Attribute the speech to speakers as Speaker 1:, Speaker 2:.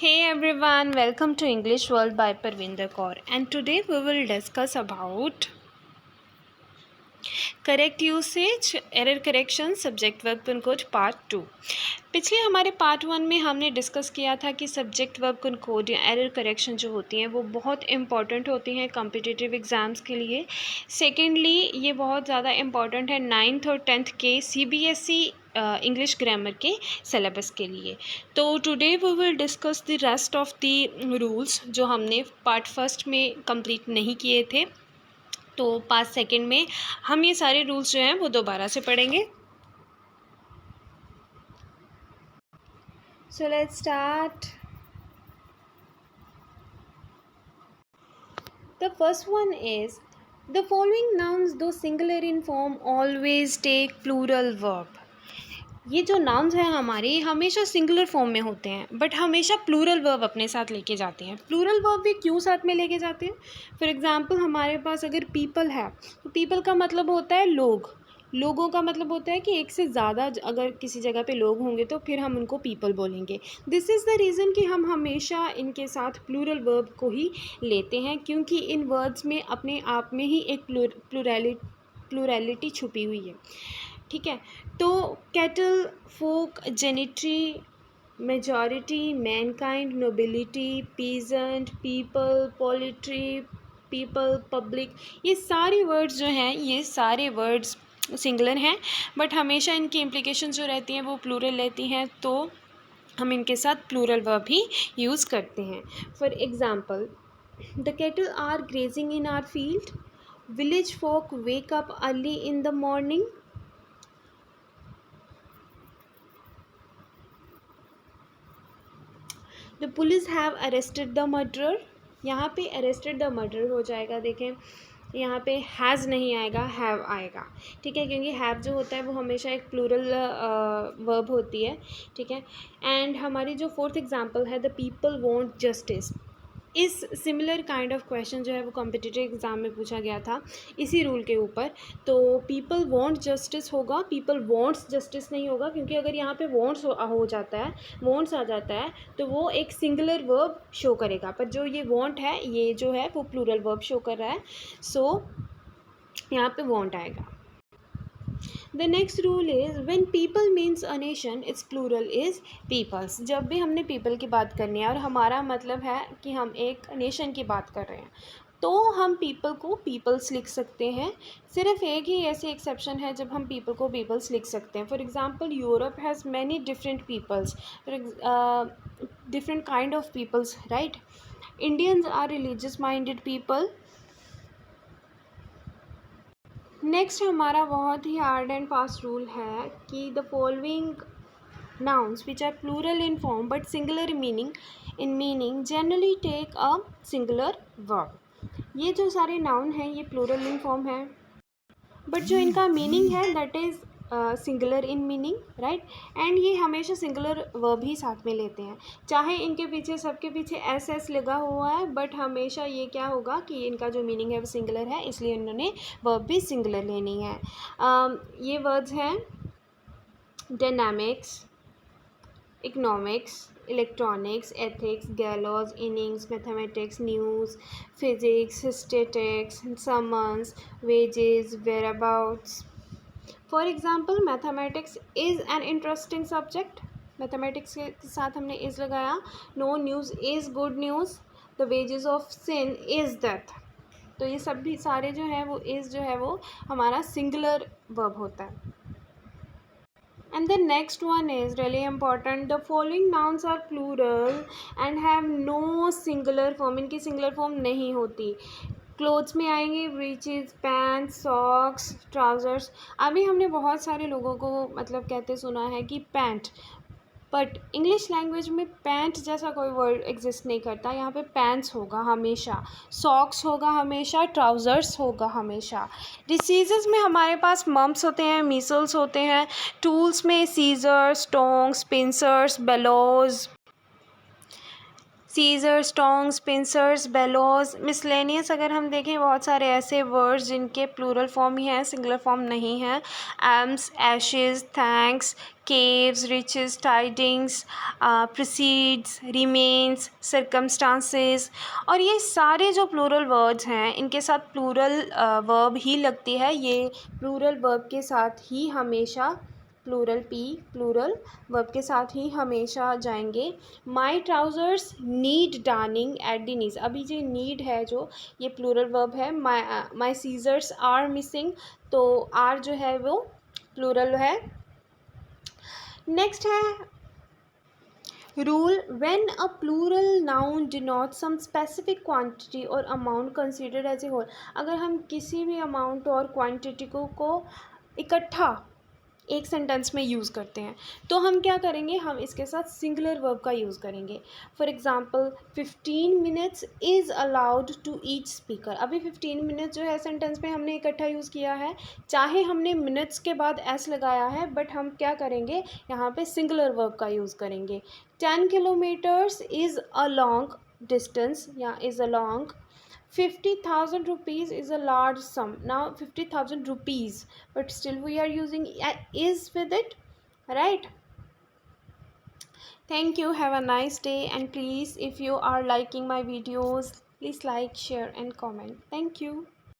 Speaker 1: Hey everyone, welcome to English World by Parvinder Kaur, and today we will discuss about correct usage, error correction, subject verb conjugate part 2। पिछले हमारे part 1 में हमने discuss किया था कि subject verb conjugate या error correction जो होती हैं वो बहुत इंपॉर्टेंट होती हैं कॉम्पिटिटिव एग्ज़ाम्स के लिए। सेकेंडली ये बहुत ज़्यादा इंपॉर्टेंट है 9th और 10th के CBSE इंग्लिश ग्रामर के सिलेबस के लिए। तो today we will discuss the rest of the rules जो हमने पार्ट फर्स्ट में कंप्लीट नहीं किए थे। तो पार्ट सेकंड में हम ये सारे रूल्स जो हैं वो दोबारा से पढ़ेंगे। So let's start. The first one is the following nouns though singular in form always take plural verb. ये जो नाउन्स हैं हमारे हमेशा सिंगुलर फॉर्म में होते हैं बट हमेशा प्लूरल वर्ब अपने साथ लेके जाते हैं। प्लूरल वर्ब भी क्यों साथ में लेके जाते हैं? फॉर एग्जांपल हमारे पास अगर पीपल है तो पीपल का मतलब होता है लोग, लोगों का मतलब होता है कि एक से ज़्यादा अगर किसी जगह पे लोग होंगे तो फिर हम उनको पीपल बोलेंगे। दिस इज़ द रीज़न कि हम हमेशा इनके साथ प्लूरल वर्ब को ही लेते हैं क्योंकि इन वर्ड्स में अपने आप में ही एक प्लूरैलिटी छुपी हुई है। ठीक है, तो cattle, folk, gentry, majority, mankind, nobility, peasant, people, poultry, people, public, ये सारे वर्ड्स जो हैं ये सारे वर्ड्स सिंगुलर हैं बट हमेशा इनकी इम्प्लीकेशन जो रहती हैं वो प्लूरल रहती हैं, तो हम इनके साथ प्लूरल वर्ब ही यूज़ करते हैं। For example, the cattle are grazing in our field, village folk wake up early in the morning, the police have arrested the murderer. यहाँ पे अरेस्टेड द मर्डरर हो जाएगा, देखें यहाँ पे हैज़ नहीं आएगा, हैव आएगा। ठीक है, क्योंकि हैव जो होता है वो हमेशा एक प्लूरल वर्ब होती है। ठीक है, एंड हमारी जो फोर्थ एग्जांपल है, द पीपल वांट जस्टिस। इस सिमिलर काइंड ऑफ क्वेश्चन जो है वो कॉम्पिटिटिव एग्ज़ाम में पूछा गया था इसी रूल के ऊपर। तो पीपल वांट जस्टिस होगा, पीपल वांट्स जस्टिस नहीं होगा, क्योंकि अगर यहाँ पे वांट्स हो जाता है, वांट्स आ जाता है तो वो एक सिंगुलर वर्ब शो करेगा, पर जो ये वांट है ये जो है वो प्लूरल वर्ब शो कर रहा है, सो यहाँ पे वांट आएगा। The next rule is when people means a nation its plural is peoples. जब भी हमने पीपल की बात करनी है और हमारा मतलब है कि हम एक नेशन की बात कर रहे हैं तो हम पीपल को पीपल्स लिख सकते हैं। सिर्फ एक ही ऐसी एक्सेप्शन है जब हम पीपल को पीपल्स लिख सकते हैं। For example, Europe has many different peoples, different kind of peoples, right. Indians are religious minded people. Next हमारा बहुत ही हार्ड एंड फास्ट रूल है कि the following nouns which are plural in form but singular in meaning generally take a singular verb। ये जो सारे noun हैं ये plural in form है बट जो इनका मीनिंग है that is singular in meaning, right. And ये हमेशा सिंगुलर वर्ब ही साथ में लेते हैं, चाहे इनके पीछे सबके पीछे एस एस लगा हुआ है बट हमेशा ये क्या होगा कि इनका जो मीनिंग है वो सिंगुलर है, इसलिए इन्होंने वर्ब भी सिंगुलर लेनी है। ये वर्ड्स हैं dynamics, economics, electronics, ethics, gallows, innings, mathematics, news, physics, statics, summons, wages, whereabouts. For example, mathematics is an interesting subject. Mathematics के साथ हमने इज़ लगाया। No news is good news, the wages of sin is death. तो ये सब भी सारे जो है वो इज़ जो है वो हमारा सिंगुलर वर्ब होता है। And the next one is really important. The following nouns are plural and have no singular form. इनकी singular form नहीं होती। क्लोथ्स में आएंगे ब्रीचेस, पैंट्स, सॉक्स, ट्राउज़र्स। अभी हमने बहुत सारे लोगों को मतलब कहते सुना है कि पैंट, बट इंग्लिश लैंग्वेज में पैंट जैसा कोई वर्ड एग्जिस्ट नहीं करता। यहाँ पे पैंट्स होगा हमेशा, सॉक्स होगा हमेशा, ट्राउज़र्स होगा हमेशा। डिसीज़ेज़ में हमारे पास मम्प्स होते हैं, मीसल्स होते हैं। टूल्स में scissors, tongs, pincers, bellows. Scissors, tongs, pincers, bellows, miscellaneous. अगर हम देखें बहुत सारे ऐसे वर्ड्स जिनके प्लूरल फॉर्म ही हैं, सिंगुलर फॉर्म नहीं है। AIIMS, Ashes, thanks, caves, riches, tidings, precedes, remains, circumstances। और ये सारे जो प्लूरल वर्ड्स हैं इनके साथ प्लूरल वर्ब ही लगती है। ये प्लूरल वर्ब के साथ ही हमेशा प्लूरल वर्ब के साथ ही हमेशा जाएंगे। My trousers need darning at the knees. अभी जो नीड है जो ये प्लूरल वर्ब है। माई सीजर्स आर मिसिंग, तो आर जो है वो प्लूरल है। नेक्स्ट है rule, when a plural noun denote some specific quantity और amount considered as a whole. अगर हम किसी भी अमाउंट और क्वांटिटी को इकट्ठा एक सेंटेंस में यूज़ करते हैं तो हम क्या करेंगे, हम इसके साथ सिंगुलर वर्ब का यूज़ करेंगे। For example 15 minutes is allowed to each speaker. अभी 15 मिनट्स जो है सेंटेंस में हमने इकट्ठा यूज़ किया है, चाहे हमने मिनट्स के बाद एस लगाया है, बट हम क्या करेंगे यहाँ पे सिंगुलर वर्ब का यूज़ करेंगे। 10 kilometres is a long distance या is a long. 50,000 rupees is a large sum. Now 50,000 rupees, but still we are using is with it, right? Thank you, have a nice day, and please, if you are liking my videos, please like, share and comment. Thank you.